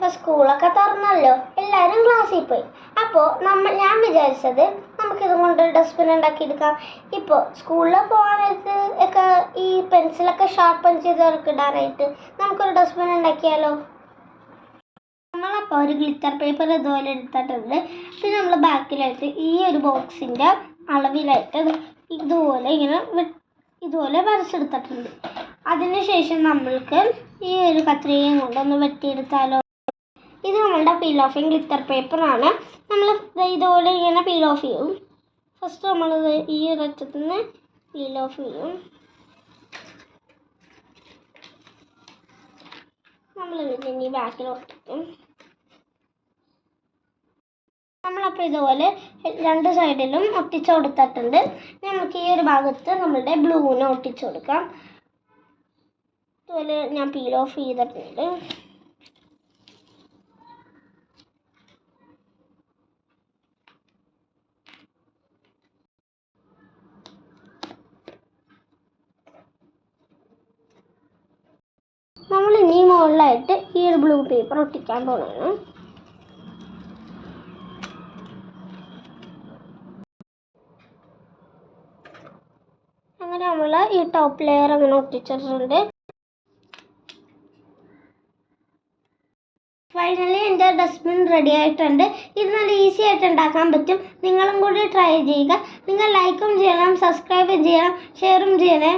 ഇപ്പോൾ സ്കൂളൊക്കെ തുറന്നല്ലോ, എല്ലാവരും ക്ലാസ്സിൽ പോയി. അപ്പോൾ ഞാൻ വിചാരിച്ചത് നമുക്കിതും കൊണ്ട് ഡസ്റ്റ്ബിൻ ഉണ്ടാക്കിയെടുക്കാം. ഇപ്പോൾ സ്കൂളിൽ പോകാൻ നേരത്ത് ഒക്കെ ഈ പെൻസിലൊക്കെ ഷാർപ്പൻ ചെയ്തവർക്ക് ഇടാനായിട്ട് നമുക്കൊരു ഡസ്റ്റ്ബിൻ ഉണ്ടാക്കിയാലോ. നമ്മളപ്പോൾ ഒരു ഗ്ലിറ്റർ പേപ്പർ ഇതുപോലെ എടുത്തിട്ടുണ്ട്. പിന്നെ നമ്മൾ ബാക്കിലായിട്ട് ഈ ഒരു ബോക്സിൻ്റെ അളവിലായിട്ട് ഇതുപോലെ വരച്ചെടുത്തിട്ടുണ്ട്. അതിനുശേഷം നമ്മൾക്ക് ഈ ഒരു കത്രികയും കൊണ്ടൊന്ന് വെട്ടിയെടുത്താലോ. ഇത് നമ്മളുടെ പീൽ ഓഫിങ് ഗ്ലിറ്റർ പേപ്പറാണ്. നമ്മൾ ഇതുപോലെ ഇങ്ങനെ പീൽ ഓഫ് ചെയ്യും. ഫസ്റ്റ് നമ്മളിത് ഈ ഒരു അറ്റത്ത് നിന്ന് പീൽ ഓഫ് ചെയ്യും. നമ്മളിതിൻ്റെ ഈ ബാക്കിൽ ഒട്ടിക്കും. നമ്മളപ്പോൾ ഇതുപോലെ രണ്ട് സൈഡിലും ഒട്ടിച്ചു കൊടുത്തിട്ടുണ്ട്. നമുക്ക് ഈ ഒരു ഭാഗത്ത് നമ്മളുടെ ബ്ലൂവിനെ ഒട്ടിച്ചു കൊടുക്കാം. ഇതുപോലെ ഞാൻ പീൽ ഓഫ് ചെയ്തിട്ടുണ്ട്. നമ്മൾ ഇനി മുകളിലായിട്ട് ഈ ഒരു ബ്ലൂ പേപ്പർ ഒട്ടിക്കാൻ പോകുന്നതാണ്. അങ്ങനെ നമ്മൾ ഈ ടോപ്പ് ലെയർ അങ്ങനെ ഒട്ടിച്ചിട്ടുണ്ട്. ഫൈനലി എൻ്റെ ഡസ്റ്റ്ബിൻ റെഡി ആയിട്ടുണ്ട്. ഇത് നല്ല ഈസി ആയിട്ട് ഉണ്ടാക്കാൻ പറ്റും. നിങ്ങളും കൂടി ട്രൈ ചെയ്യുക. നിങ്ങൾ ലൈക്കും ചെയ്യണം, സബ്സ്ക്രൈബും ചെയ്യണം, ഷെയറും ചെയ്യണേ.